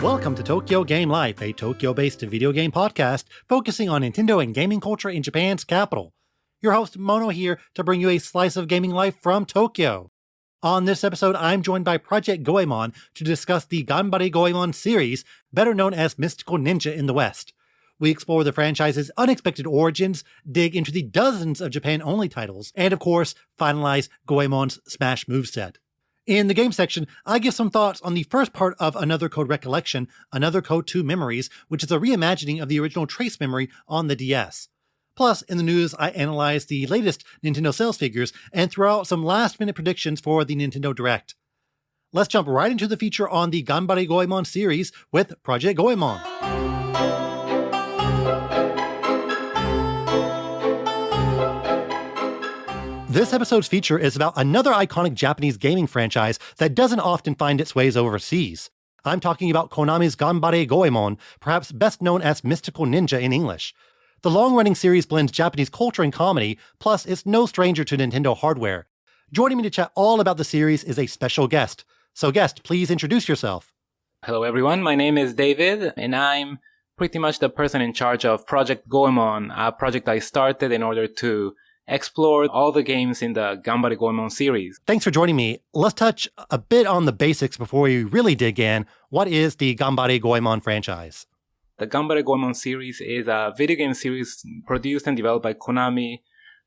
Welcome to Tokyo Game Life, a Tokyo-based video game podcast focusing on Nintendo and gaming culture in Japan's capital. Your host Mono here to bring you a slice of gaming life from Tokyo. On this episode, I'm joined by Project Goemon to discuss the Ganbare Goemon series, better known as Mystical Ninja in the West. We explore the franchise's unexpected origins, dig into the dozens of Japan-only titles, and of course, finalize Goemon's Smash moveset. In the game section, I give some thoughts on the first part of Another Code Recollection, Another Code 2 Memories, which is a reimagining of the original Trace memory on the DS. Plus, in the news, I analyze the latest Nintendo sales figures and throw out some last-minute predictions for the Nintendo Direct. Let's jump right into the feature on the Ganbare Goemon series with Project Goemon. This episode's feature is about another iconic Japanese gaming franchise that doesn't often find its ways overseas. I'm talking about Konami's Ganbare Goemon, perhaps best known as Mystical Ninja in English. The long-running series blends Japanese culture and comedy, plus it's no stranger to Nintendo hardware. Joining me to chat all about the series is a special guest. So guest, please introduce yourself. Hello everyone, my name is David, and I'm pretty much the person in charge of Project Goemon, a project I started in order to explore all the games in the Ganbare Goemon series. Thanks for joining me. Let's touch a bit on the basics before we really dig in. What is the Ganbare Goemon franchise? The Ganbare Goemon series is a video game series produced and developed by Konami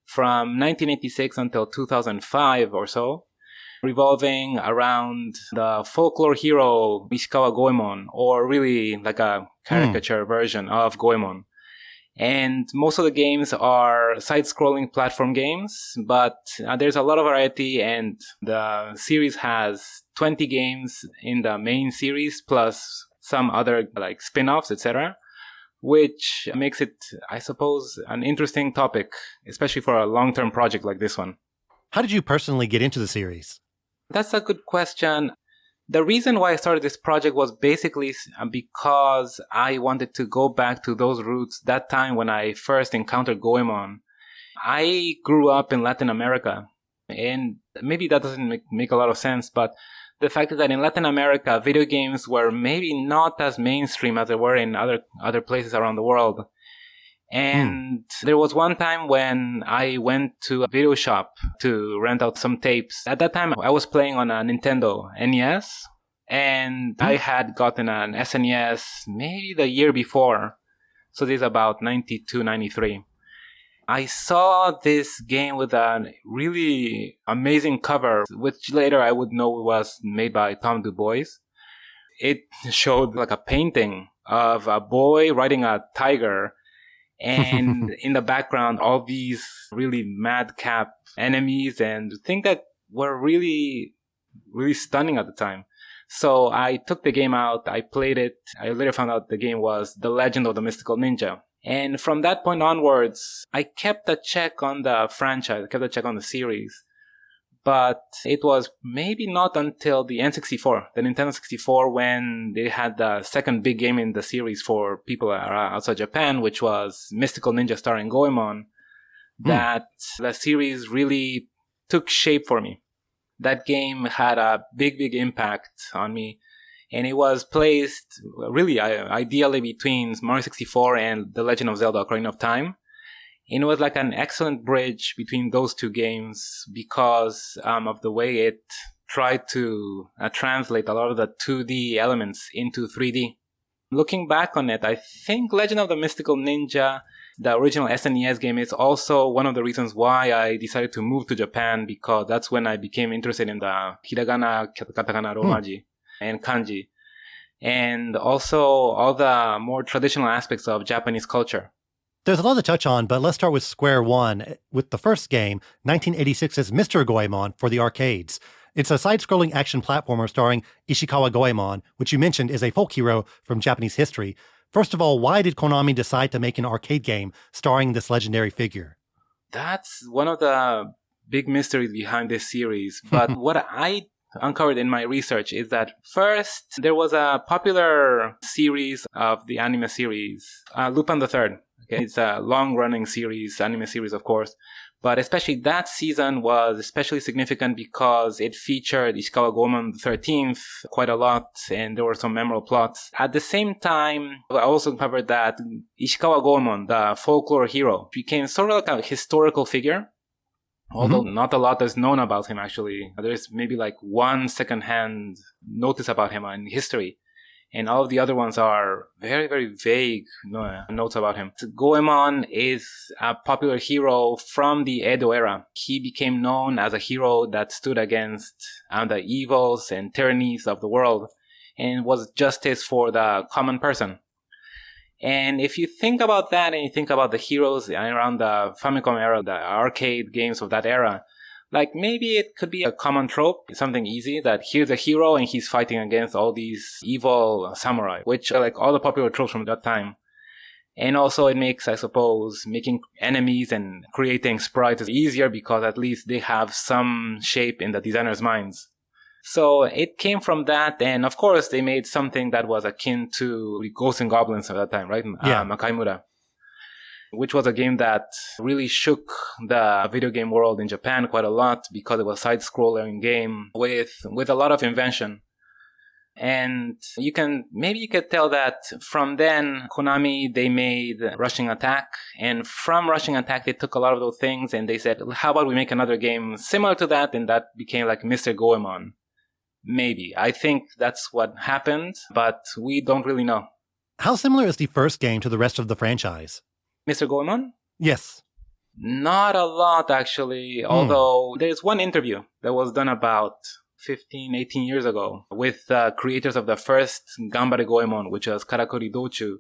from 1986 until 2005 or so, revolving around the folklore hero Ishikawa Goemon, or really like a caricature version of Goemon. And most of the games are side-scrolling platform games, but there's a lot of variety, and the series has 20 games in the main series, plus some other like spin-offs, etc., which makes it, I suppose, an interesting topic, especially for a long-term project like this one. How did you personally get into the series? That's a good question. The reason why I started this project was basically because I wanted to go back to those roots that time when I first encountered Goemon. I grew up in Latin America, and maybe that doesn't make a lot of sense, but the fact is that in Latin America, video games were maybe not as mainstream as they were in other places around the world. And there was one time when I went to a video shop to rent out some tapes. At that time, I was playing on a Nintendo NES, and I had gotten an SNES maybe the year before. So this is about 92, 93. I saw this game with a really amazing cover, which later I would know was made by Tom Du Bois. It showed like a painting of a boy riding a tiger, and in the background, all these really madcap enemies and things that were really, really stunning at the time. So I took the game out, I played it. I later found out the game was The Legend of the Mystical Ninja. And from that point onwards, I kept a check on the franchise, I kept a check on the series. But it was maybe not until the N64, the Nintendo 64, when they had the second big game in the series for people outside Japan, which was Mystical Ninja starring Goemon, that the series really took shape for me. That game had a big, big impact on me. And it was placed really ideally between Mario 64 and The Legend of Zelda: Ocarina of Time. And it was like an excellent bridge between those two games because of the way it tried to translate a lot of the 2D elements into 3D. Looking back on it, I think Legend of the Mystical Ninja, the original SNES game, is also one of the reasons why I decided to move to Japan, because that's when I became interested in the hiragana, katakana, romaji, and kanji. And also all the more traditional aspects of Japanese culture. There's a lot to touch on, but let's start with square one, with the first game, 1986's Mr. Goemon for the arcades. It's a side-scrolling action platformer starring Ishikawa Goemon, which you mentioned is a folk hero from Japanese history. First of all, why did Konami decide to make an arcade game starring this legendary figure? That's one of the big mysteries behind this series. But what I uncovered in my research is that first, there was a popular series of the anime series, Lupin the Third. Okay? It's a long-running series, anime series, of course. But especially that season was especially significant because it featured Ishikawa Goemon the 13th quite a lot, and there were some memorable plots. At the same time, I also covered that Ishikawa Goemon, the folklore hero, became sort of like a historical figure, although not a lot is known about him, actually. There's maybe like one second-hand notice about him in history. And all of the other ones are very, very vague notes about him. Goemon is a popular hero from the Edo era. He became known as a hero that stood against the evils and tyrannies of the world and was justice for the common person. And if you think about that and you think about the heroes around the Famicom era, the arcade games of that era, like maybe it could be a common trope, something easy, that here's a hero and he's fighting against all these evil samurai, which are like all the popular tropes from that time. And also it makes, I suppose, making enemies and creating sprites easier because at least they have some shape in the designer's minds. So it came from that, and of course they made something that was akin to Ghosts and Goblins at that time, right? Yeah. Makaimura. Which was a game that really shook the video game world in Japan quite a lot because it was a side-scrolling game with a lot of invention. And you could tell that from then, Konami, they made Rushing Attack. And from Rushing Attack, they took a lot of those things and they said, how about we make another game similar to that? And that became like Mr. Goemon. Maybe. I think that's what happened, but we don't really know. How similar is the first game to the rest of the franchise? Mr. Goemon? Yes. Not a lot, actually, although there's one interview that was done about 15, 18 years ago with the creators of the first Ganbare Goemon, which was Karakuri Dochu.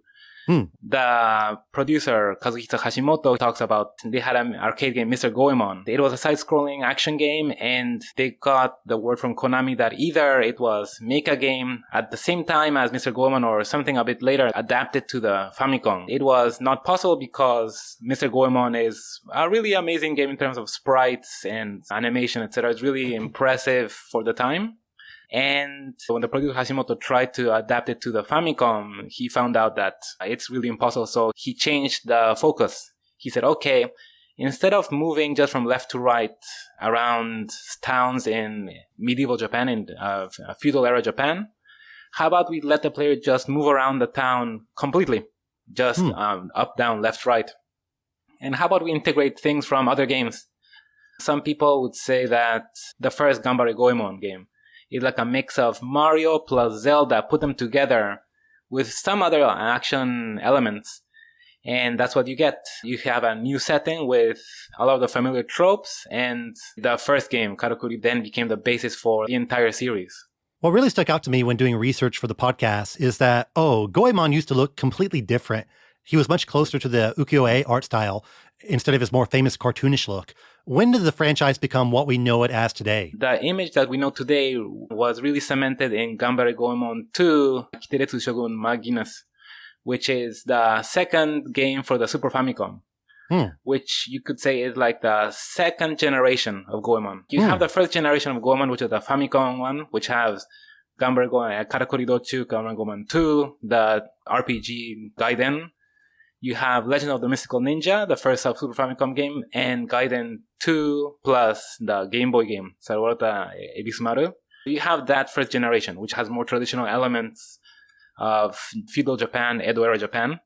The producer, Kazuhisa Hashimoto, talks about they had an arcade game, Mr. Goemon. It was a side-scrolling action game, and they got the word from Konami that either it was make a game at the same time as Mr. Goemon or something a bit later adapted to the Famicom. It was not possible because Mr. Goemon is a really amazing game in terms of sprites and animation, etc. It's really impressive for the time. And when the producer Hashimoto tried to adapt it to the Famicom, he found out that it's really impossible. So he changed the focus. He said, okay, instead of moving just from left to right around towns in medieval Japan, in feudal era Japan, how about we let the player just move around the town completely? Just up, down, left, right. And how about we integrate things from other games? Some people would say that the first Ganbare Goemon game is like a mix of Mario plus Zelda, put them together with some other action elements. And that's what you get. You have a new setting with a lot of the familiar tropes, and the first game, Karakuri, then became the basis for the entire series. What really stuck out to me when doing research for the podcast is that, Goemon used to look completely different. He was much closer to the ukiyo-e art style instead of his more famous cartoonish look. When did the franchise become what we know it as today? The image that we know today was really cemented in Ganbare Goemon 2, Kiteretsu Shogun Maginas, which is the second game for the Super Famicom, which you could say is like the second generation of Goemon. You have the first generation of Goemon, which is the Famicom one, which has Ganbare Goemon, Karakuri Dochu, Ganbare Goemon 2, the RPG Gaiden. You have Legend of the Mystical Ninja, the first Super Famicom game, and Gaiden 2 plus the Game Boy game, Sarwata Ebisumaru. You have that first generation, which has more traditional elements of feudal Japan, Edo era Japan.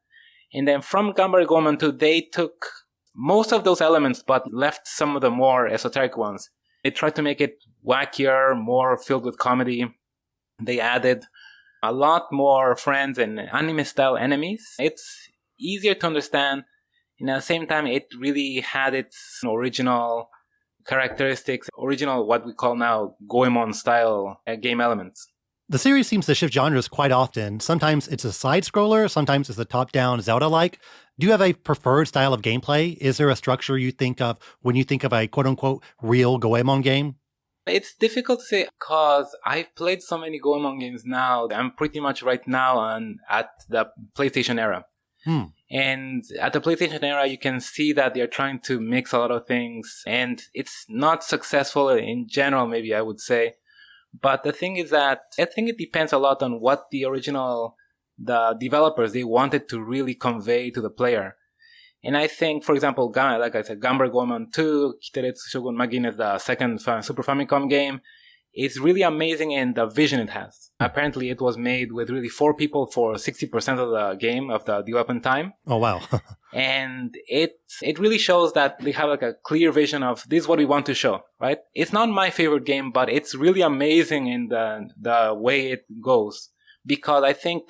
And then from Ganbare Goemon 2, they took most of those elements, but left some of the more esoteric ones. They tried to make it wackier, more filled with comedy. They added a lot more friends and anime-style enemies. It's easier to understand, and at the same time it really had its original characteristics, original what we call now Goemon style game elements. The series seems to shift genres quite often. Sometimes it's a side-scroller, sometimes it's a top-down Zelda-like. Do you have a preferred style of gameplay? Is there a structure you think of when you think of a quote-unquote real Goemon game? It's difficult to say because I've played so many Goemon games now. I'm pretty much right now at the PlayStation era. And at the PlayStation era, you can see that they're trying to mix a lot of things, and it's not successful in general, maybe I would say. But the thing is that I think it depends a lot on what the developers, they wanted to really convey to the player. And I think, for example, like I said, Ganbare Goemon 2, Kiteretsu Shogun Magin is the second Super Famicom game. It's really amazing in the vision it has. Apparently, it was made with really 4 people for 60% of the game, of the development time. Oh, wow. And it really shows that they have like a clear vision of this is what we want to show, right? It's not my favorite game, but it's really amazing in the way it goes. Because I think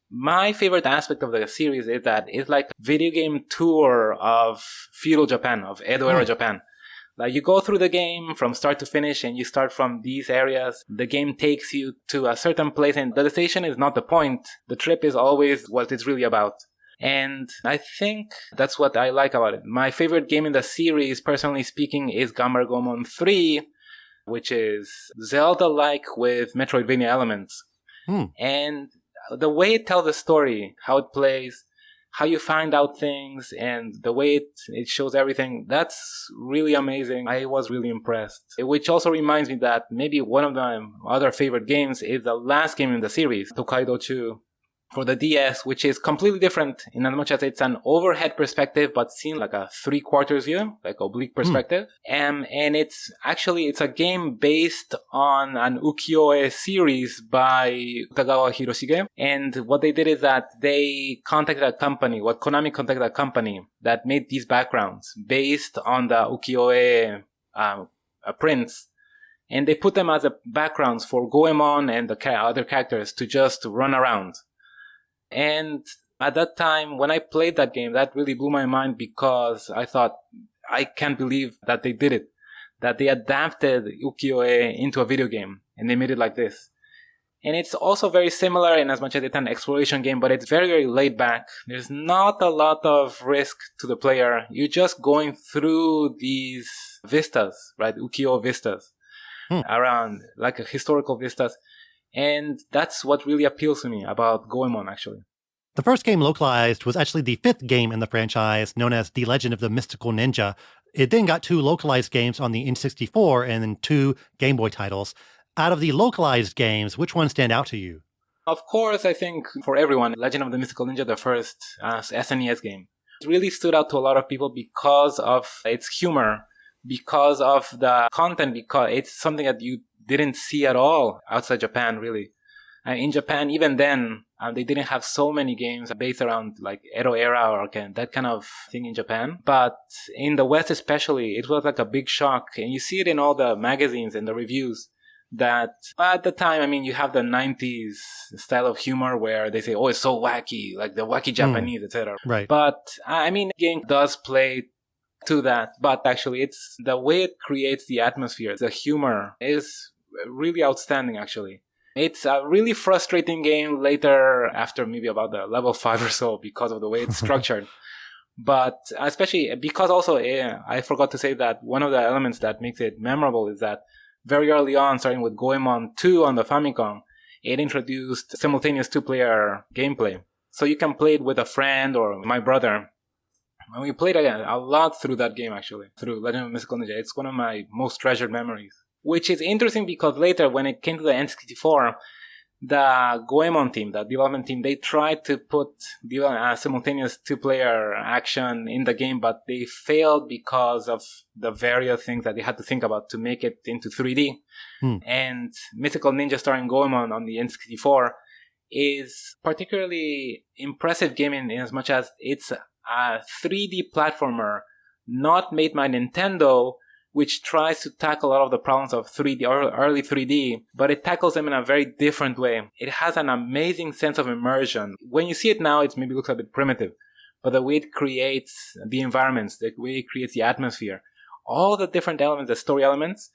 my favorite aspect of the series is that it's like a video game tour of feudal Japan, of Edo era Japan. Like you go through the game from start to finish and you start from these areas. The game takes you to a certain place and the destination is not the point. The trip is always what it's really about. And I think that's what I like about it. My favorite game in the series, personally speaking, is Ganbare Goemon 3, which is Zelda-like with Metroidvania elements. And the way it tells the story, how it plays, how you find out things, and the way it shows everything, that's really amazing. I was really impressed. Which also reminds me that maybe one of my other favorite games is the last game in the series, Tokaido 2, for the DS, which is completely different in as much as it's an overhead perspective, but seen like a 3/4 view, like oblique perspective. And it's a game based on an ukiyo-e series by Utagawa Hiroshige. And what they did is that they Konami contacted a company that made these backgrounds based on the ukiyo-e prints. And they put them as backgrounds for Goemon and the other characters to just run around. And at that time, when I played that game, that really blew my mind because I thought, I can't believe that they did it. That they adapted ukiyo-e into a video game and they made it like this. And it's also very similar in as much as it's an exploration game, but it's very, very laid back. There's not a lot of risk to the player. You're just going through these vistas, right? Ukiyo vistas around, like historical vistas. And that's what really appeals to me about Goemon, actually. The first game localized was actually the 5th game in the franchise, known as The Legend of the Mystical Ninja. It then got 2 localized games on the N64 and then 2 Game Boy titles. Out of the localized games, which ones stand out to you? Of course, I think for everyone, Legend of the Mystical Ninja, the first SNES game, it really stood out to a lot of people because of its humor, because of the content, because it's something that you didn't see at all outside Japan, really. And in Japan, even then, they didn't have so many games based around like Edo era or that kind of thing in Japan. But in the West especially, it was like a big shock. And you see it in all the magazines and the reviews that at the time, I mean, you have the 90s style of humor where they say, oh, it's so wacky, like the wacky Japanese, etc. Right. But I mean, the game does play to that. But actually, it's the way it creates the atmosphere. The humor is really outstanding, actually. It's a really frustrating game later, after maybe about the level 5 or so, because of the way it's structured. But especially because also, I forgot to say that one of the elements that makes it memorable is that very early on, starting with Goemon 2 on the Famicom, it introduced simultaneous 2-player gameplay. So you can play it with a friend or my brother. And we played a lot through that game, actually, through Legend of Mystical Ninja. It's one of my most treasured memories. Which is interesting because later, when it came to the N64, the Goemon team, the development team, they tried to put simultaneous 2-player action in the game, but they failed because of the various things that they had to think about to make it into 3D. And Mystical Ninja starring Goemon on the N64 is particularly impressive game in as much as it's a 3D platformer not made by Nintendo, which tries to tackle a lot of the problems of 3D or early 3D, but it tackles them in a very different way. It has an amazing sense of immersion. When you see it now, it maybe looks a bit primitive, but the way it creates the environments, the way it creates the atmosphere, all the different elements, the story elements,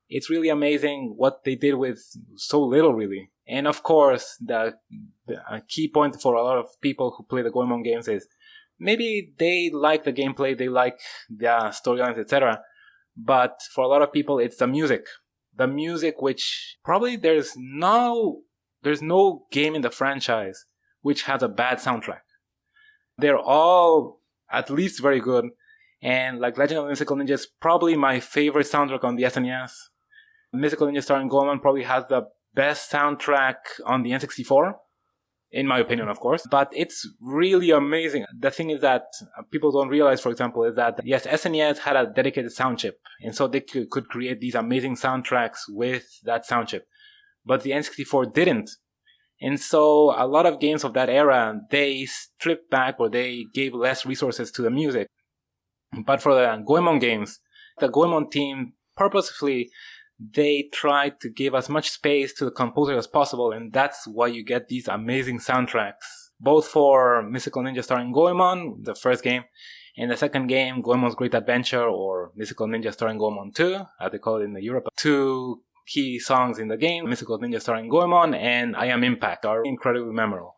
it's really amazing what they did with so little, really. And of course, the key point for a lot of people who play the Goemon games is maybe they like the gameplay, they like the storylines, etc., but for a lot of people, it's the music. The music, which probably there's no game in the franchise which has a bad soundtrack. They're all at least very good. And like Legend of the Mystical Ninja is probably my favorite soundtrack on the SNES. Mystical Ninja starring Goemon probably has the best soundtrack on the N64. in my opinion, of course. But it's really amazing. The thing is that people don't realize, for example, is that, yes, SNES had a dedicated sound chip. And so they could create these amazing soundtracks with that sound chip. But the N64 didn't. And so a lot of games of that era, they stripped back or they gave less resources to the music. But for the Goemon games, the Goemon team purposefully, they tried to give as much space to the composer as possible, and that's why you get these amazing soundtracks. Both for Mystical Ninja starring Goemon, the first game, and the second game, Goemon's Great Adventure, or Mystical Ninja starring Goemon 2, as they call it in Europe. Two key songs in the game, Mystical Ninja starring Goemon and I Am Impact, are incredibly memorable.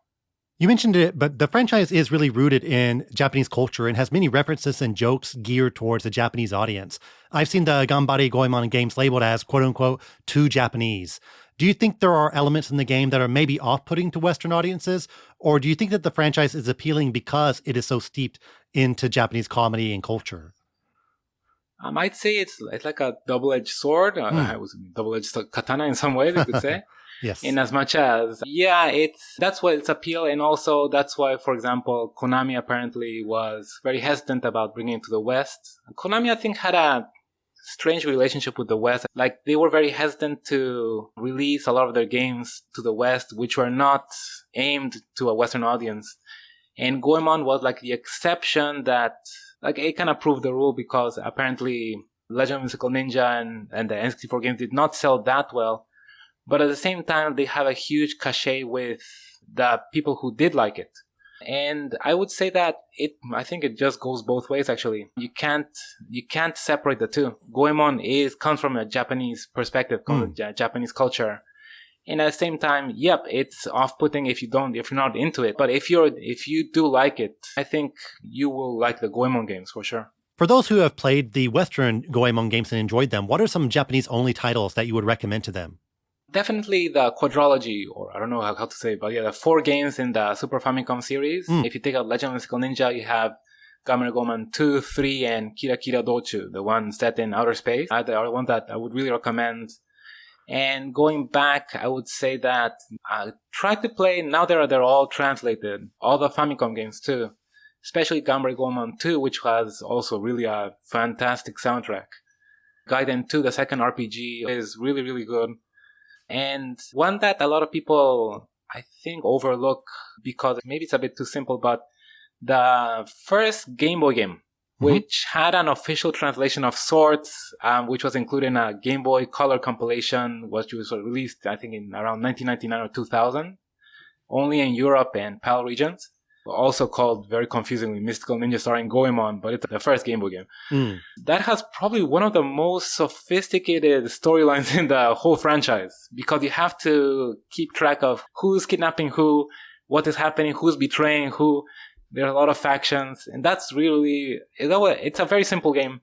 You mentioned it, but the franchise is really rooted in Japanese culture and has many references and jokes geared towards the Japanese audience. I've seen the Ganbare Goemon games labeled as quote-unquote too Japanese. Do you think there are elements in the game that are maybe off-putting to Western audiences? Or do you think that the franchise is appealing because it is so steeped into Japanese comedy and culture? I might say it's like a double-edged sword. It was a double-edged katana in some ways, you could say. Yes. In as much as, that's what its appeal. And also that's why, for example, Konami apparently was very hesitant about bringing it to the West. Konami, I think, had a strange relationship with the West. Like, they were very hesitant to release a lot of their games to the West, which were not aimed to a Western audience. And Goemon was like the exception that, like, it kind of proved the rule, because apparently Legend of Mystical Ninja and the N64 games did not sell that well. But at the same time, they have a huge cachet with the people who did like it. And I would say that I think it just goes both ways, actually. You can't separate the two. Goemon comes from a Japanese perspective, Japanese culture. And at the same time, it's off-putting if you're not into it. But if you do like it, I think you will like the Goemon games for sure. For those who have played the Western Goemon games and enjoyed them, what are some Japanese-only titles that you would recommend to them? Definitely the quadrology, or I don't know how to say it, but the 4 games in the Super Famicom series. If you take out Legend of Mystical Ninja, you have Ganbare Goemon 2, 3, and Kira Kira Dochu, the one set in outer space. The one that I would really recommend. And going back, I would say that I tried to play, now they're all translated, all the Famicom games too, especially Ganbare Goemon 2, which has also really a fantastic soundtrack. Gaiden 2, the second RPG, is really, really good. And one that a lot of people, I think, overlook because maybe it's a bit too simple, but the first Game Boy game, which had an official translation of sorts, which was included in a Game Boy Color compilation, which was released, I think, in around 1999 or 2000, only in Europe and PAL regions. Also called, very confusingly, Mystical Ninja starring Goemon, but it's the first Game Boy game. That has probably one of the most sophisticated storylines in the whole franchise, because you have to keep track of who's kidnapping who, what is happening, who's betraying who. There's a lot of factions, and that's really, it's a very simple game,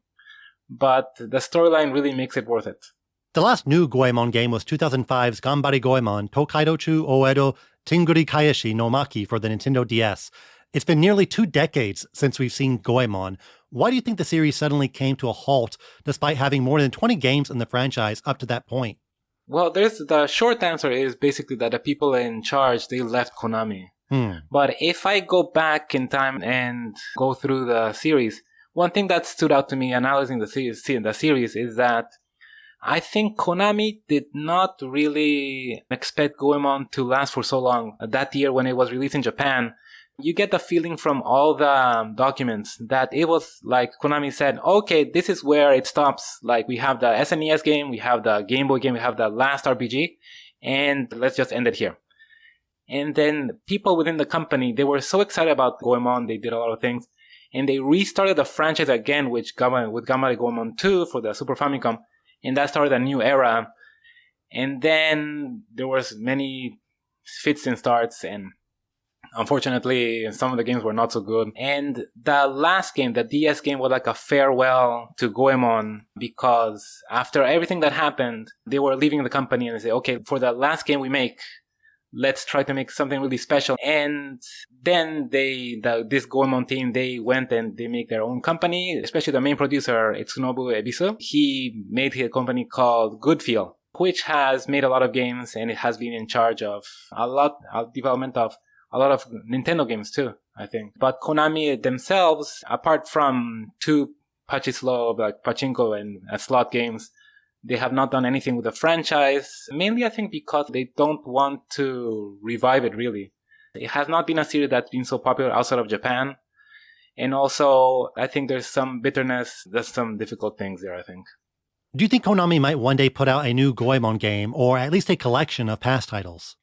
but the storyline really makes it worth it. The last new Goemon game was 2005's Ganbare Goemon Tokaidochu Oedo Tinguri Kaeshi no Maki for the Nintendo DS. It's been nearly 2 decades since we've seen Goemon. Why do you think the series suddenly came to a halt despite having more than 20 games in the franchise up to that point? Well, the short answer is basically that the people in charge, they left Konami. But if I go back in time and go through the series, one thing that stood out to me analyzing the series is that I think Konami did not really expect Goemon to last for so long. That year when it was released in Japan, you get the feeling from all the documents that it was like Konami said, okay, this is where it stops. Like, we have the SNES game, we have the Game Boy game, we have the last RPG, and let's just end it here. And then people within the company, they were so excited about Goemon, they did a lot of things, and they restarted the franchise again with Ganbare Goemon 2 for the Super Famicom, and that started a new era. And then there was many fits and starts, and unfortunately, some of the games were not so good. And the last game, the DS game, was like a farewell to Goemon, because after everything that happened, they were leaving the company and they say, okay, for the last game we make, let's try to make something really special. And then this Goemon team, they went and they make their own company, especially the main producer, Itsunobu Ebisu. He made a company called Goodfeel, which has made a lot of games, and it has been in charge of a lot of development of a lot of Nintendo games too, I think. But Konami themselves, apart from two pachislo, like pachinko and slot games, they have not done anything with the franchise, mainly I think because they don't want to revive it really. It has not been a series that's been so popular outside of Japan. And also, I think there's some bitterness, there's some difficult things there, I think. Do you think Konami might one day put out a new Goemon game, or at least a collection of past titles?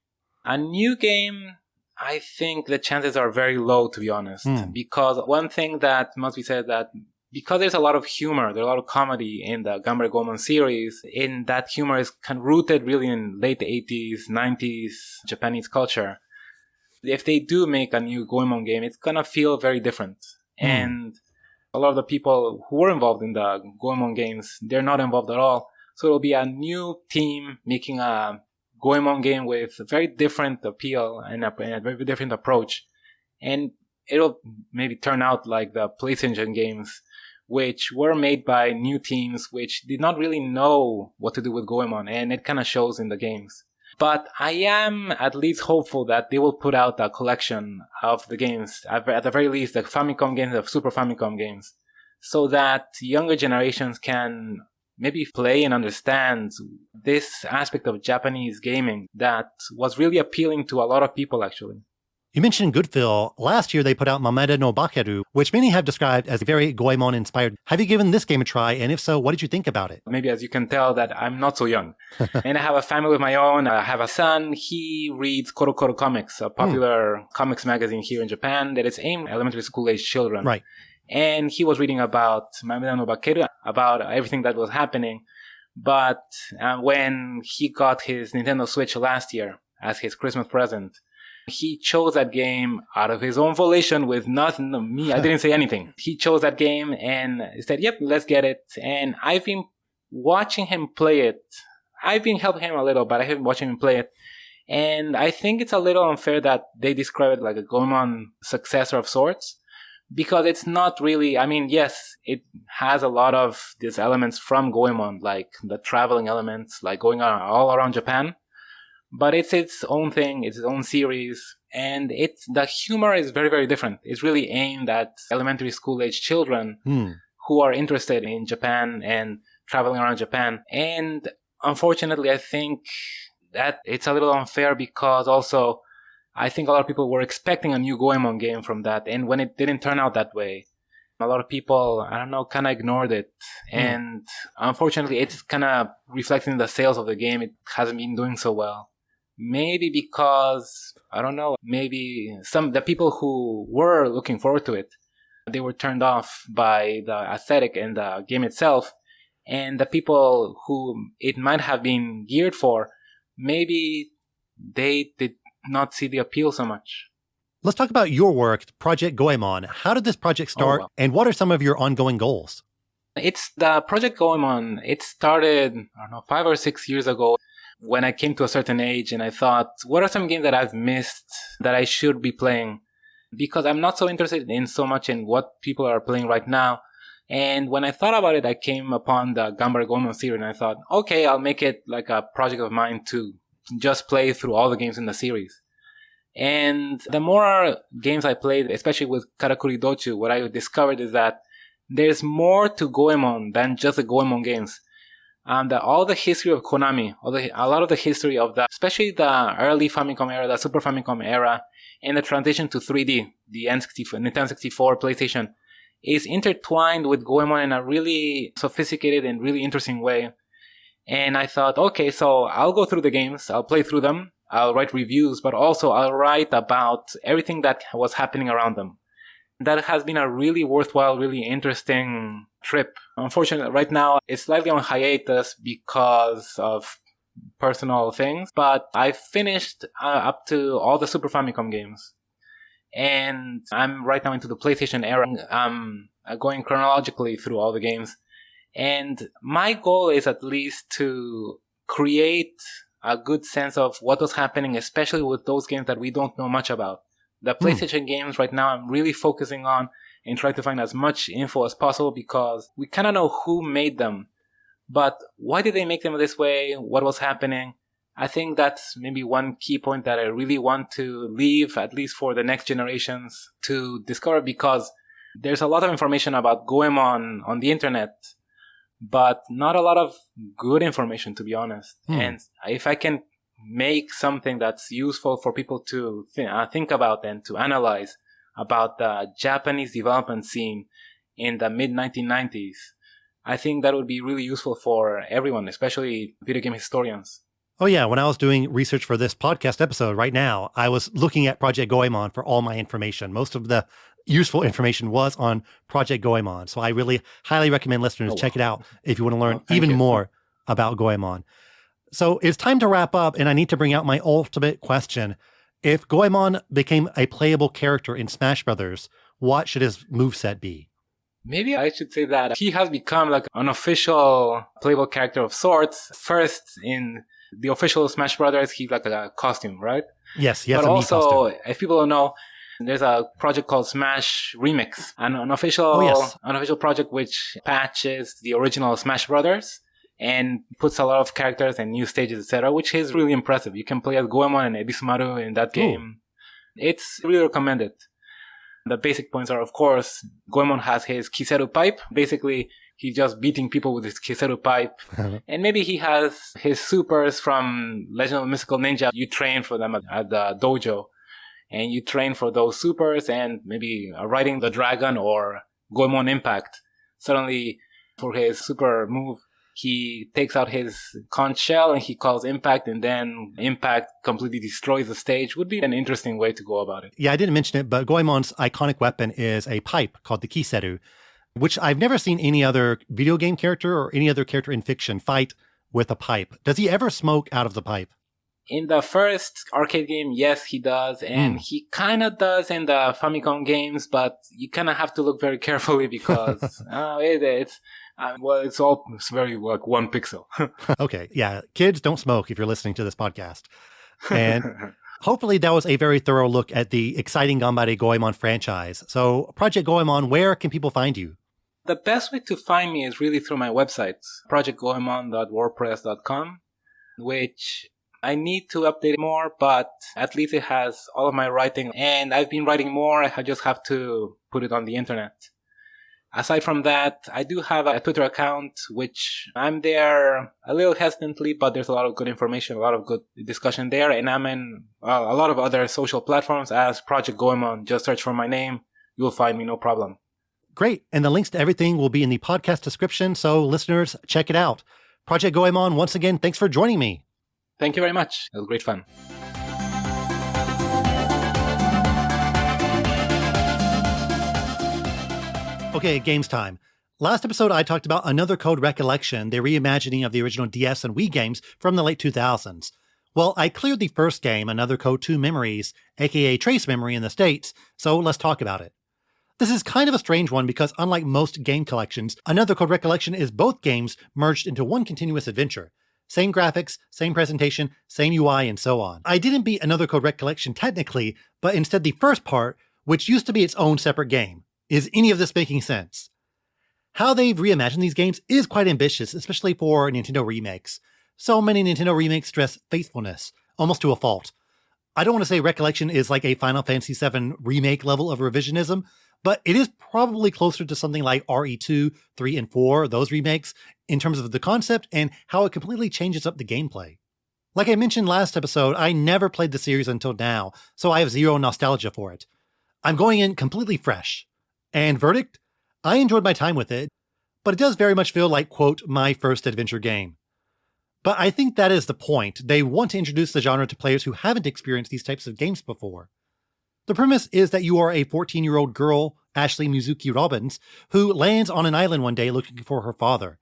A new game, I think the chances are very low, to be honest. Because one thing that must be said that because there's a lot of humor, there's a lot of comedy in the Ganbare Goemon series, in that humor is kind of rooted really in late 80s, 90s Japanese culture. If they do make a new Goemon game, it's gonna feel very different. And a lot of the people who were involved in the Goemon games, they're not involved at all. So it'll be a new team making a Goemon game with a very different appeal and a very different approach. And it'll maybe turn out like the PlayStation games, which were made by new teams which did not really know what to do with Goemon, and it kind of shows in the games. But I am at least hopeful that they will put out a collection of the games, at the very least the Famicom games, the Super Famicom games, so that younger generations can maybe play and understand this aspect of Japanese gaming that was really appealing to a lot of people actually. You mentioned Goodfill. Last year they put out Mameda no Bakeru, which many have described as very Goemon-inspired. Have you given this game a try? And if so, what did you think about it? Maybe as you can tell that I'm not so young. And I have a family of my own. I have a son. He reads Koro Koro Comics, a popular comics magazine here in Japan that is aimed at elementary school-age children. Right. And he was reading about Mameda no Bakeru, about everything that was happening. But when he got his Nintendo Switch last year as his Christmas present, he chose that game out of his own volition with nothing. Me, I didn't say anything. He chose that game and said, yep, let's get it. And I've been watching him play it. I've been helping him a little, but I have been watching him play it. And I think it's a little unfair that they describe it like a Goemon successor of sorts. Because it's not really, I mean, yes, it has a lot of these elements from Goemon, like the traveling elements, like going all around Japan. But it's its own thing, it's its own series, and the humor is very, very different. It's really aimed at elementary school-age children who are interested in Japan and traveling around Japan. And unfortunately, I think that it's a little unfair because also I think a lot of people were expecting a new Goemon game from that, and when it didn't turn out that way, a lot of people, I don't know, kind of ignored it. And unfortunately, it's kind of reflecting the sales of the game. It hasn't been doing so well. Maybe because, I don't know, maybe the people who were looking forward to it, they were turned off by the aesthetic and the game itself. And the people who it might have been geared for, maybe they did not see the appeal so much. Let's talk about your work, Project Goemon. How did this project start, and what are some of your ongoing goals? It's the Project Goemon. It started, I don't know, 5 or 6 years ago, when I came to a certain age and I thought, what are some games that I've missed that I should be playing? Because I'm not so interested in so much in what people are playing right now. And when I thought about it, I came upon the Ganbare Goemon series and I thought, okay, I'll make it like a project of mine to just play through all the games in the series. And the more games I played, especially with Karakuri Dochu, what I discovered is that there's more to Goemon than just the Goemon games. All the history of Konami, a lot of the history of especially the early Famicom era, the Super Famicom era, and the transition to 3D, the Nintendo 64, PlayStation, is intertwined with Goemon in a really sophisticated and really interesting way. And I thought, okay, so I'll go through the games, I'll play through them, I'll write reviews, but also I'll write about everything that was happening around them. That has been a really worthwhile, really interesting trip. Unfortunately, right now, it's slightly on hiatus because of personal things, but I finished up to all the Super Famicom games. And I'm right now into the PlayStation era. I'm going chronologically through all the games. And my goal is at least to create a good sense of what was happening, especially with those games that we don't know much about. The PlayStation games right now I'm really focusing on and trying to find as much info as possible because we kind of know who made them. But why did they make them this way? What was happening? I think that's maybe one key point that I really want to leave, at least for the next generations to discover, because there's a lot of information about Goemon on the internet, but not a lot of good information, to be honest. And if I can make something that's useful for people to think about and to analyze about the Japanese development scene in the mid-1990s, I think that would be really useful for everyone, especially video game historians. Oh yeah, when I was doing research for this podcast episode right now, I was looking at Project Goemon for all my information. Most of the useful information was on Project Goemon. So I really highly recommend listeners check it out if you want to learn even more about Goemon. So it's time to wrap up, and I need to bring out my ultimate question. If Goemon became a playable character in Smash Brothers, what should his moveset be? Maybe I should say that he has become like an official playable character of sorts. First, in the official Smash Brothers, he's like a costume, right? Yes, yes. But also, if people don't know, there's a project called Smash Remix, an unofficial project which patches the original Smash Brothers and puts a lot of characters and new stages, etc., which is really impressive. You can play as Goemon and Ebisumaru in that game. It's really recommended. The basic points are, of course, Goemon has his Kiseru pipe. Basically, he's just beating people with his Kiseru pipe. And maybe he has his supers from Legend of the Mystical Ninja. You train for them at the dojo. And you train for those supers and maybe riding the dragon or Goemon Impact. Suddenly, for his super move, he takes out his conch shell and he calls Impact, and then Impact completely destroys the stage. Would be an interesting way to go about it. Yeah, I didn't mention it, but Goemon's iconic weapon is a pipe called the Kiseru, which I've never seen any other video game character or any other character in fiction fight with a pipe. Does he ever smoke out of the pipe? In the first arcade game, yes, he does. And he kind of does in the Famicom games, but you kind of have to look very carefully because it's very like one pixel. Okay, yeah. Kids, don't smoke if you're listening to this podcast. And hopefully that was a very thorough look at the exciting Ganbare Goemon franchise. So Project Goemon, where can people find you? The best way to find me is really through my website, projectgoemon.wordpress.com, which I need to update more, but at least it has all of my writing, and I've been writing more. I just have to put it on the internet. Aside from that, I do have a Twitter account, which I'm there a little hesitantly, but there's a lot of good information, a lot of good discussion there, and I'm in a lot of other social platforms as Project Goemon. Just search for my name. You'll find me, no problem. Great. And the links to everything will be in the podcast description, so listeners, check it out. Project Goemon, once again, thanks for joining me. Thank you very much. It was great fun. Okay, games time. Last episode, I talked about Another Code Recollection, the reimagining of the original DS and Wii games from the late 2000s. Well, I cleared the first game, Another Code 2 Memories, aka Trace Memory in the States, so let's talk about it. This is kind of a strange one because unlike most game collections, Another Code Recollection is both games merged into one continuous adventure. Same graphics, same presentation, same UI, and so on. I didn't beat Another Code Recollection technically, but instead the first part, which used to be its own separate game. Is any of this making sense? How they've reimagined these games is quite ambitious, especially for Nintendo remakes. So many Nintendo remakes stress faithfulness, almost to a fault. I don't want to say Recollection is like a Final Fantasy VII remake level of revisionism, but it is probably closer to something like RE2, 3, and 4, those remakes, in terms of the concept and how it completely changes up the gameplay. Like I mentioned last episode, I never played the series until now, so I have zero nostalgia for it. I'm going in completely fresh. And verdict? I enjoyed my time with it, but it does very much feel like, quote, my first adventure game. But I think that is the point. They want to introduce the genre to players who haven't experienced these types of games before. The premise is that you are a 14-year-old girl, Ashley Mizuki Robbins, who lands on an island one day looking for her father.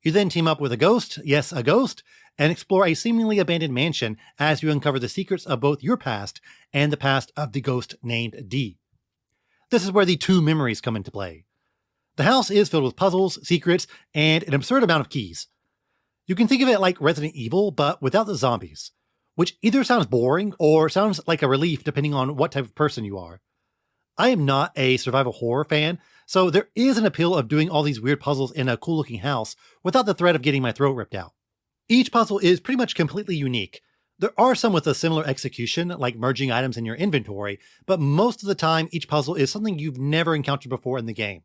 You then team up with a ghost, yes, a ghost, and explore a seemingly abandoned mansion as you uncover the secrets of both your past and the past of the ghost named D. This is where the two memories come into play. The house is filled with puzzles, secrets, and an absurd amount of keys. You can think of it like Resident Evil, but without the zombies, which either sounds boring or sounds like a relief depending on what type of person you are. I am not a survival horror fan, so there is an appeal of doing all these weird puzzles in a cool-looking house without the threat of getting my throat ripped out. Each puzzle is pretty much completely unique, There are some with a similar execution, like merging items in your inventory, but most of the time each puzzle is something you've never encountered before in the game.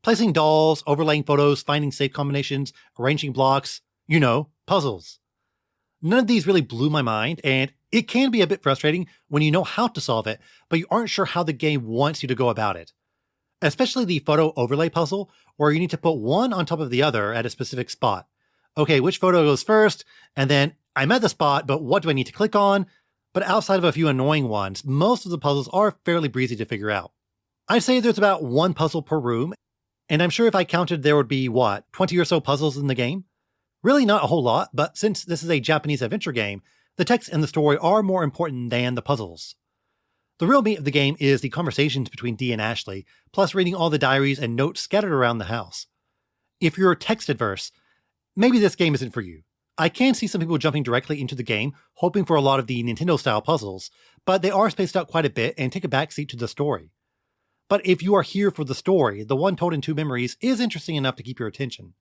Placing dolls, overlaying photos, finding safe combinations, arranging blocks, puzzles. None of these really blew my mind, and it can be a bit frustrating when you know how to solve it, but you aren't sure how the game wants you to go about it. Especially the photo overlay puzzle, where you need to put one on top of the other at a specific spot. Okay, which photo goes first? And then I'm at the spot, but what do I need to click on? But outside of a few annoying ones, most of the puzzles are fairly breezy to figure out. I'd say there's about one puzzle per room, and I'm sure if I counted there would be, 20 or so puzzles in the game? Really not a whole lot, but since this is a Japanese adventure game, the text and the story are more important than the puzzles. The real meat of the game is the conversations between Dee and Ashley, plus reading all the diaries and notes scattered around the house. If you're text adverse, maybe this game isn't for you. I can see some people jumping directly into the game, hoping for a lot of the Nintendo-style puzzles, but they are spaced out quite a bit and take a backseat to the story. But if you are here for the story, the one told in two memories is interesting enough to keep your attention.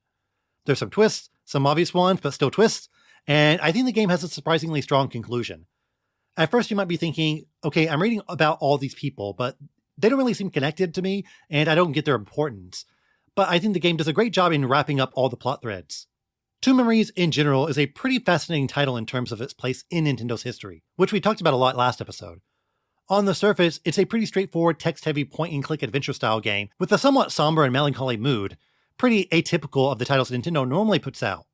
There's some twists, some obvious ones, but still twists, and I think the game has a surprisingly strong conclusion. At first you might be thinking, okay, I'm reading about all these people, but they don't really seem connected to me, and I don't get their importance. But I think the game does a great job in wrapping up all the plot threads. Two Memories in general is a pretty fascinating title in terms of its place in Nintendo's history, which we talked about a lot last episode. On the surface, it's a pretty straightforward text-heavy point-and-click adventure-style game with a somewhat somber and melancholy mood, pretty atypical of the titles Nintendo normally puts out.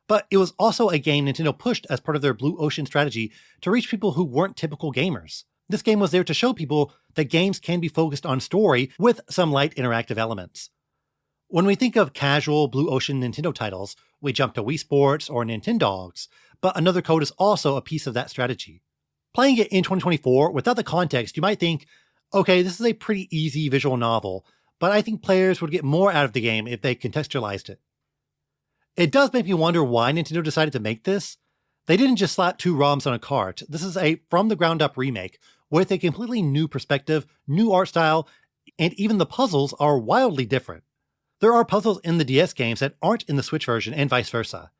But it was also a game Nintendo pushed as part of their Blue Ocean strategy to reach people who weren't typical gamers. This game was there to show people that games can be focused on story with some light interactive elements. When we think of casual Blue Ocean Nintendo titles, we jump to Wii Sports or Nintendogs, but Another Code is also a piece of that strategy. Playing it in 2024 without the context, you might think, okay, this is a pretty easy visual novel, but I think players would get more out of the game if they contextualized it. It does make me wonder why Nintendo decided to make this. They didn't just slap two ROMs on a cart. This is a from-the-ground-up remake with a completely new perspective, new art style, and even the puzzles are wildly different. There are puzzles in the DS games that aren't in the Switch version and vice versa.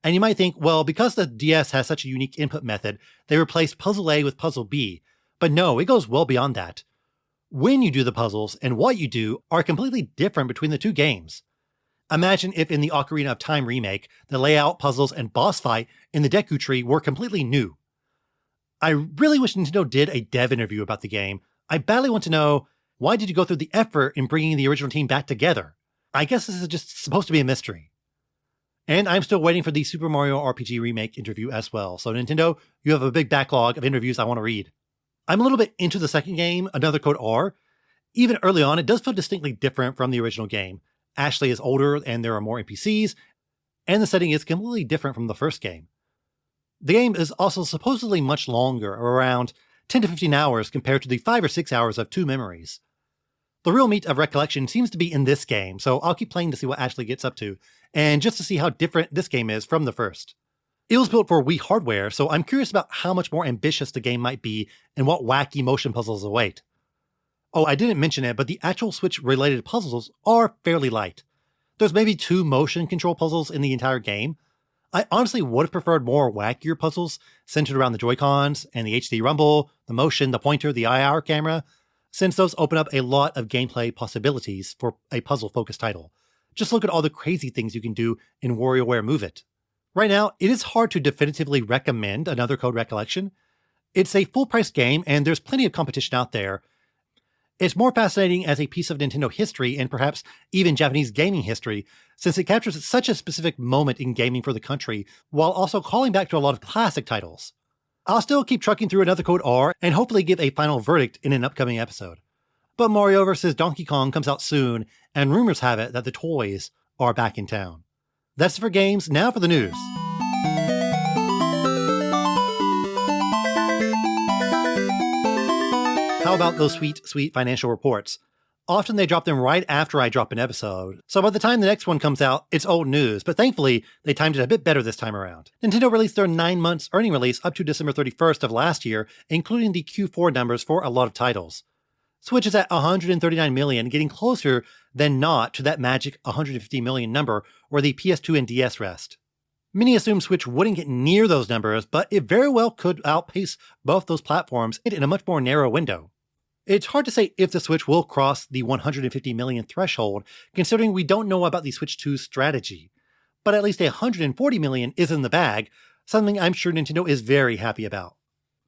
And you might think, well, because the DS has such a unique input method, they replaced Puzzle A with Puzzle B. But no, it goes well beyond that. When you do the puzzles and what you do are completely different between the two games. Imagine if in the Ocarina of Time remake, the layout, puzzles, and boss fight in the Deku Tree were completely new. I really wish Nintendo did a dev interview about the game. I badly want to know, why did you go through the effort in bringing the original team back together? I guess this is just supposed to be a mystery. And I'm still waiting for the Super Mario RPG remake interview as well, so Nintendo, you have a big backlog of interviews I want to read. I'm a little bit into the second game, Another Code R. Even early on, it does feel distinctly different from the original game. Ashley is older and there are more NPCs, and the setting is completely different from the first game. The game is also supposedly much longer, around 10 to 15 hours compared to the 5 or 6 hours of Two Memories. The real meat of Recollection seems to be in this game, so I'll keep playing to see what Ashley gets up to, and just to see how different this game is from the first. It was built for Wii hardware, so I'm curious about how much more ambitious the game might be and what wacky motion puzzles await. Oh, I didn't mention it, but the actual Switch-related puzzles are fairly light. There's maybe 2 motion control puzzles in the entire game. I honestly would have preferred more wackier puzzles centered around the Joy-Cons and the HD rumble, the motion, the pointer, the IR camera, since those open up a lot of gameplay possibilities for a puzzle-focused title. Just look at all the crazy things you can do in WarioWare Move It. Right now, it is hard to definitively recommend Another Code Recollection. It's a full-price game, and there's plenty of competition out there. It's more fascinating as a piece of Nintendo history and perhaps even Japanese gaming history, since it captures such a specific moment in gaming for the country, while also calling back to a lot of classic titles. I'll still keep trucking through Another Code R and hopefully give a final verdict in an upcoming episode. But Mario vs. Donkey Kong comes out soon, and rumors have it that the toys are back in town. That's it for games, now for the news. How about those sweet, sweet financial reports? Often they drop them right after I drop an episode, so by the time the next one comes out, it's old news, but thankfully, they timed it a bit better this time around. Nintendo released their 9 months earning release up to December 31st of last year, including the Q4 numbers for a lot of titles. Switch is at 139 million, getting closer than not to that magic 150 million number where the PS2 and DS rest. Many assumed Switch wouldn't get near those numbers, but it very well could outpace both those platforms in a much more narrow window. It's hard to say if the Switch will cross the 150 million threshold, considering we don't know about the Switch 2's strategy. But at least 140 million is in the bag, something I'm sure Nintendo is very happy about.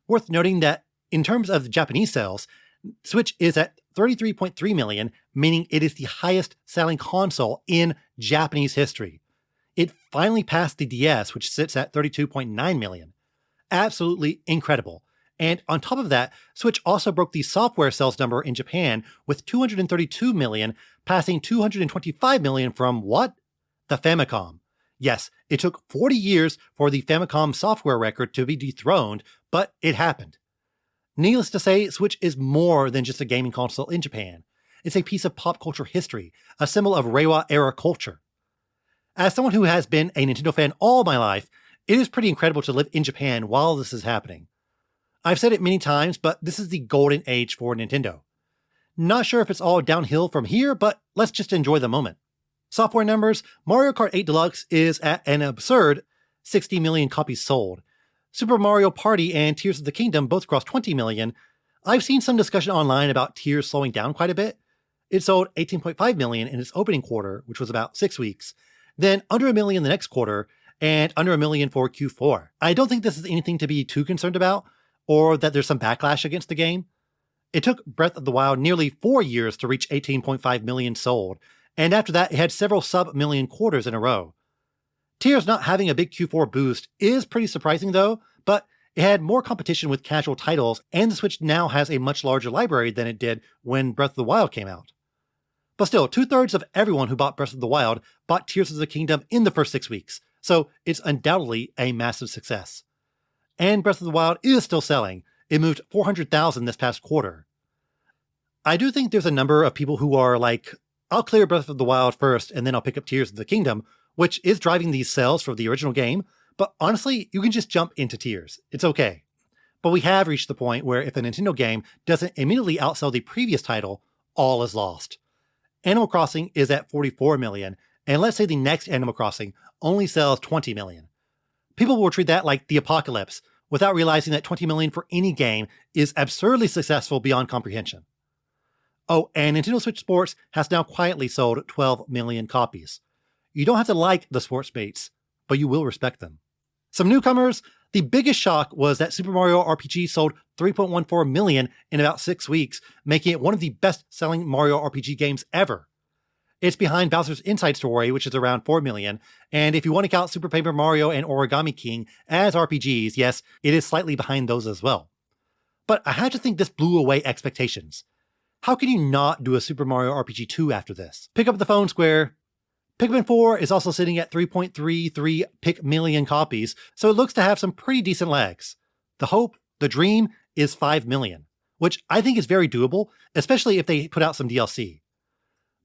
Worth noting that in terms of the Japanese sales, Switch is at 33.3 million, meaning it is the highest selling console in Japanese history. It finally passed the DS, which sits at 32.9 million. Absolutely incredible. And on top of that, Switch also broke the software sales number in Japan with 232 million, passing 225 million from what? The Famicom. Yes, it took 40 years for the Famicom software record to be dethroned, but it happened. Needless to say, Switch is more than just a gaming console in Japan. It's a piece of pop culture history, a symbol of Reiwa-era culture. As someone who has been a Nintendo fan all my life, it is pretty incredible to live in Japan while this is happening. I've said it many times, but this is the golden age for Nintendo. Not sure if it's all downhill from here, but let's just enjoy the moment. Software numbers, Mario Kart 8 Deluxe is at an absurd 60 million copies sold. Super Mario Party and Tears of the Kingdom both crossed 20 million. I've seen some discussion online about Tears slowing down quite a bit. It sold 18.5 million in its opening quarter, which was about 6 weeks, then under a million the next quarter, and under a million for Q4. I don't think this is anything to be too concerned about, or that there's some backlash against the game. It took Breath of the Wild nearly 4 years to reach 18.5 million sold, and after that it had several sub-million quarters in a row. Tears not having a big Q4 boost is pretty surprising though, but it had more competition with casual titles, and the Switch now has a much larger library than it did when Breath of the Wild came out. But still, 2/3 of everyone who bought Breath of the Wild bought Tears of the Kingdom in the first 6 weeks, so it's undoubtedly a massive success. And Breath of the Wild is still selling. It moved 400,000 this past quarter. I do think there's a number of people who are like, I'll clear Breath of the Wild first and then I'll pick up Tears of the Kingdom, which is driving these sales for the original game, but honestly, you can just jump into Tears. It's okay. But we have reached the point where if a Nintendo game doesn't immediately outsell the previous title, all is lost. Animal Crossing is at 44 million, and let's say the next Animal Crossing only sells 20 million. People will treat that like the apocalypse, without realizing that 20 million for any game is absurdly successful beyond comprehension. Oh, and Nintendo Switch Sports has now quietly sold 12 million copies. You don't have to like the sports baits, but you will respect them. Some newcomers, the biggest shock was that Super Mario RPG sold 3.14 million in about 6 weeks, making it one of the best-selling Mario RPG games ever. It's behind Bowser's Inside Story, which is around 4 million, and if you want to count Super Paper Mario and Origami King as RPGs, yes, it is slightly behind those as well. But I had to think this blew away expectations. How can you not do a Super Mario RPG 2 after this? Pick up the phone, Square. Pikmin 4 is also sitting at 3.33 pick million copies, so it looks to have some pretty decent legs. The hope, the dream, is 5 million, which I think is very doable, especially if they put out some DLC.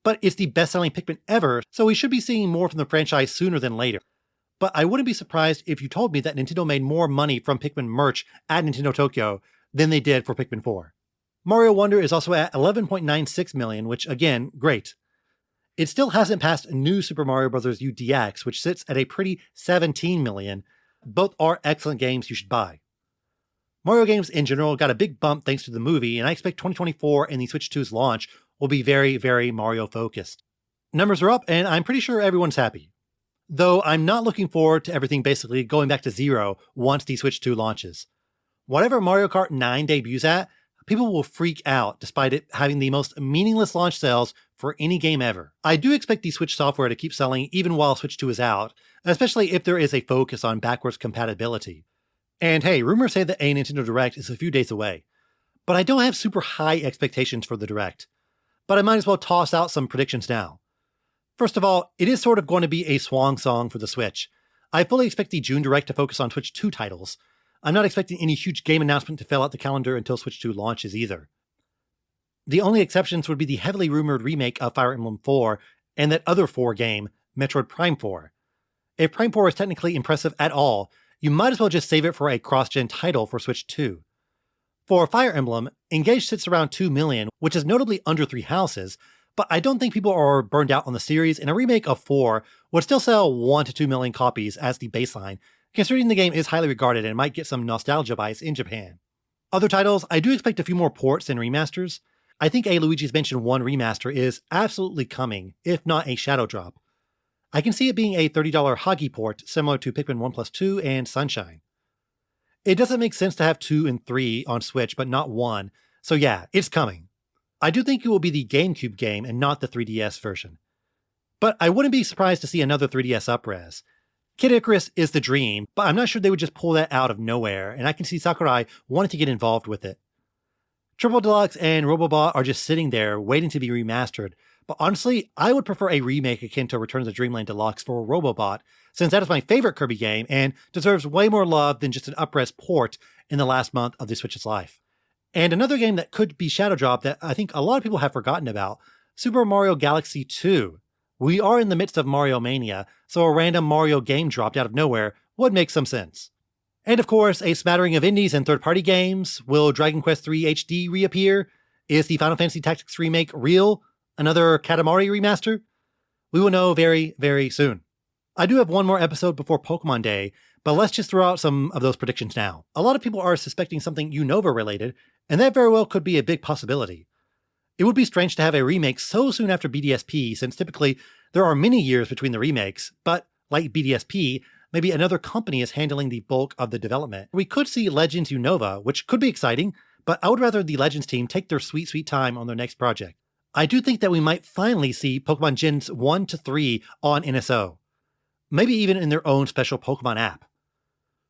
But it's the best-selling Pikmin ever, so we should be seeing more from the franchise sooner than later. But I wouldn't be surprised if you told me that Nintendo made more money from Pikmin merch at Nintendo Tokyo than they did for Pikmin 4. Mario Wonder is also at 11.96 million, which again, great. It still hasn't passed New Super Mario Bros. U DX, which sits at a pretty 17 million. Both are excellent games you should buy. Mario games in general got a big bump thanks to the movie, and I expect 2024 and the Switch 2's launch will be very, very Mario focused. Numbers are up, and I'm pretty sure everyone's happy. Though I'm not looking forward to everything basically going back to zero once the Switch 2 launches. Whatever Mario Kart 9 debuts at, people will freak out despite it having the most meaningless launch sales for any game ever. I do expect the Switch software to keep selling even while Switch 2 is out, especially if there is a focus on backwards compatibility. And hey, rumors say that a Nintendo Direct is a few days away. But I don't have super high expectations for the Direct. But I might as well toss out some predictions now. First of all, it is sort of going to be a swan song for the Switch. I fully expect the June Direct to focus on Switch 2 titles. I'm not expecting any huge game announcement to fill out the calendar until Switch 2 launches either. The only exceptions would be the heavily rumored remake of Fire Emblem 4 and that other 4 game, Metroid Prime 4. If Prime 4 is technically impressive at all, you might as well just save it for a cross-gen title for Switch 2. For Fire Emblem, Engage sits around 2 million, which is notably under 3 houses, But I don't think people are burned out on the series, and a remake of 4 would still sell 1 to 2 million copies as the baseline, considering the game is highly regarded and might get some nostalgia bias in Japan. Other titles, I do expect a few more ports and remasters. I think a Luigi's Mansion 1 remaster is absolutely coming, if not a shadow drop. I can see it being a $30 Hagi port similar to Pikmin 1+2 and Sunshine. It doesn't make sense to have 2 and 3 on Switch, but not 1, so yeah, it's coming. I do think it will be the GameCube game and not the 3DS version. But I wouldn't be surprised to see another 3DS upres. Kid Icarus is the dream, but I'm not sure they would just pull that out of nowhere, and I can see Sakurai wanting to get involved with it. Triple Deluxe and Robobot are just sitting there waiting to be remastered, but honestly, I would prefer a remake akin to Return of the Dreamland Deluxe for Robobot, since that is my favorite Kirby game and deserves way more love than just an upres port in the last month of the Switch's life. And another game that could be shadow dropped that I think a lot of people have forgotten about, Super Mario Galaxy 2. We are in the midst of Mario Mania, so a random Mario game dropped out of nowhere would make some sense. And of course, a smattering of indies and third-party games. Will Dragon Quest III HD reappear? Is the Final Fantasy Tactics remake real? Another Katamari remaster? We will know very, very soon. I do have one more episode before Pokemon Day, but let's just throw out some of those predictions now. A lot of people are suspecting something Unova related, and that very well could be a big possibility. It would be strange to have a remake so soon after BDSP, since typically there are many years between the remakes, but like BDSP, maybe another company is handling the bulk of the development. We could see Legends Unova, which could be exciting, but I would rather the Legends team take their sweet, sweet time on their next project. I do think that we might finally see Pokemon Gens 1 to 3 on NSO. Maybe even in their own special Pokemon app.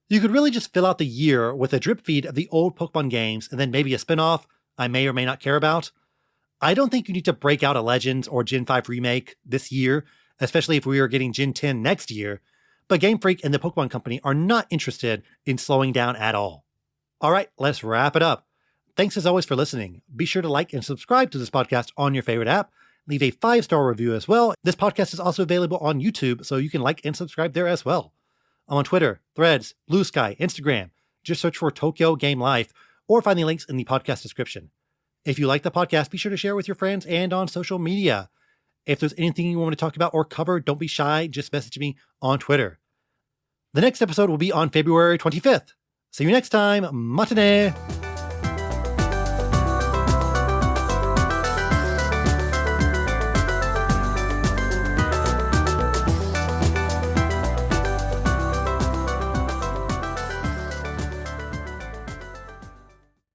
You could really just fill out the year with a drip feed of the old Pokemon games and then maybe a spin-off I may or may not care about. I don't think you need to break out a Legends or Gen 5 remake this year, especially if we are getting Gen 10 next year, but Game Freak and the Pokemon Company are not interested in slowing down at all. Alright, let's wrap it up. Thanks as always for listening. Be sure to like and subscribe to this podcast on your favorite app. Leave a 5-star review as well. This podcast is also available on YouTube, so you can like and subscribe there as well. I'm on Twitter, Threads, Blue Sky, Instagram. Just search for Tokyo Game Life or find the links in the podcast description. If you like the podcast, be sure to share with your friends and on social media. If there's anything you want to talk about or cover, don't be shy. Just message me on Twitter. The next episode will be on February 25th. See you next time. Matane!